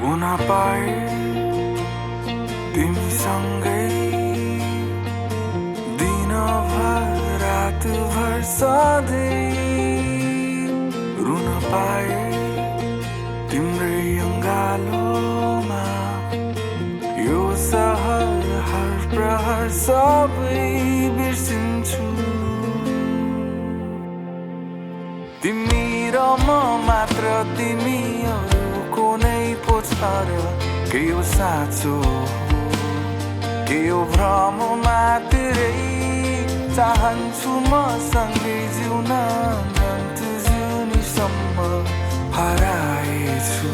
हुन पाए तिमीसँगै दिनभर रातभर सधैँ रुन पाए तिम्रै अङ्गालोमा यो सहर हर प्रहर सबै बिर्सिन्छु तिमी र म मात्र तिमीहरूको नै पो छ र के हो साँचो के हो भ्रम मात्रै चाहन्छु म सँगै जिउन अनन्त जिउनीसम्म हराएछु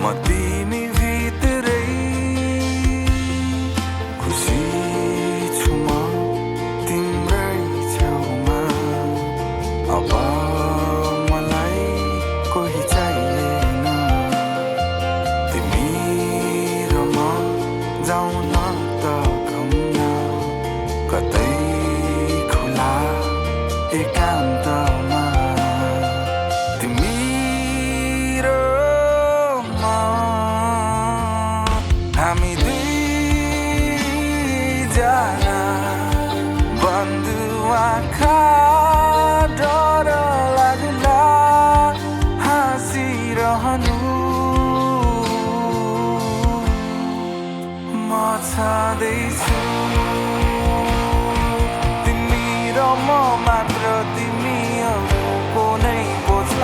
म तिमी भित्रै खुसी छु म तिम्रै छेउमा अब मलाई कोही चाहिएन तिमी र म जाउँ न त घुम्न कतै खुला एकान्तमा तिमी र म हामी दुईजना बन्द आँखा डर लाग्ला हाँसिरहनु म छँदैछु तिमी र म मात्र तिमीहरूको नै पो छ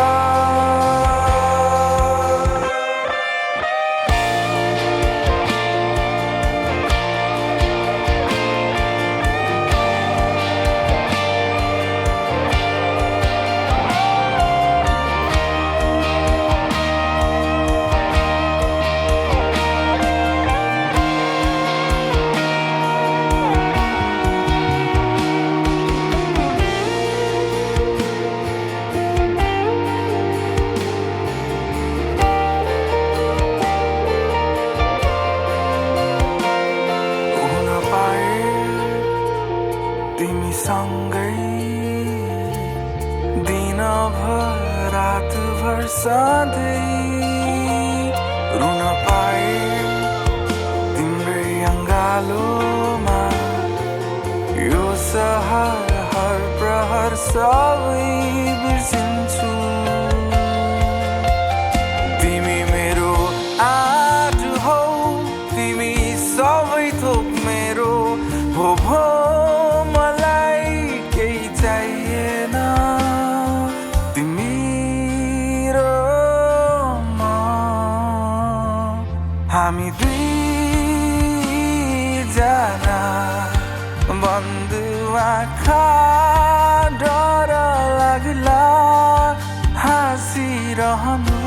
हुन पाए तिमीसँगै दिनभर रातभर सधैँ रुन पाए तिम्रै अङ्गालोमा यो सहर हर प्रहर सबै बिर्सिन्छु तिमी मेरो आज हौ तिमी सबै थोक मेरो हो भो मलाई केही चाहिएन तिमी र म हामी दुईजना बन्द आँखा डर लाग्ला हाँसिरहनु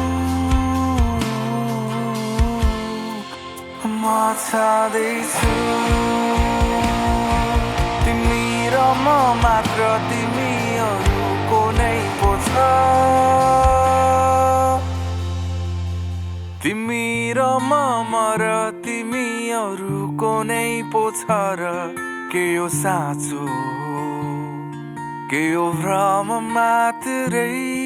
म छँदैछु तिमी र म मात्र तिमीहरूको नै पो छ तिमी र म र तिमीहरूको नै पो छ र के हो साँचो के हो भ्रम मात्रै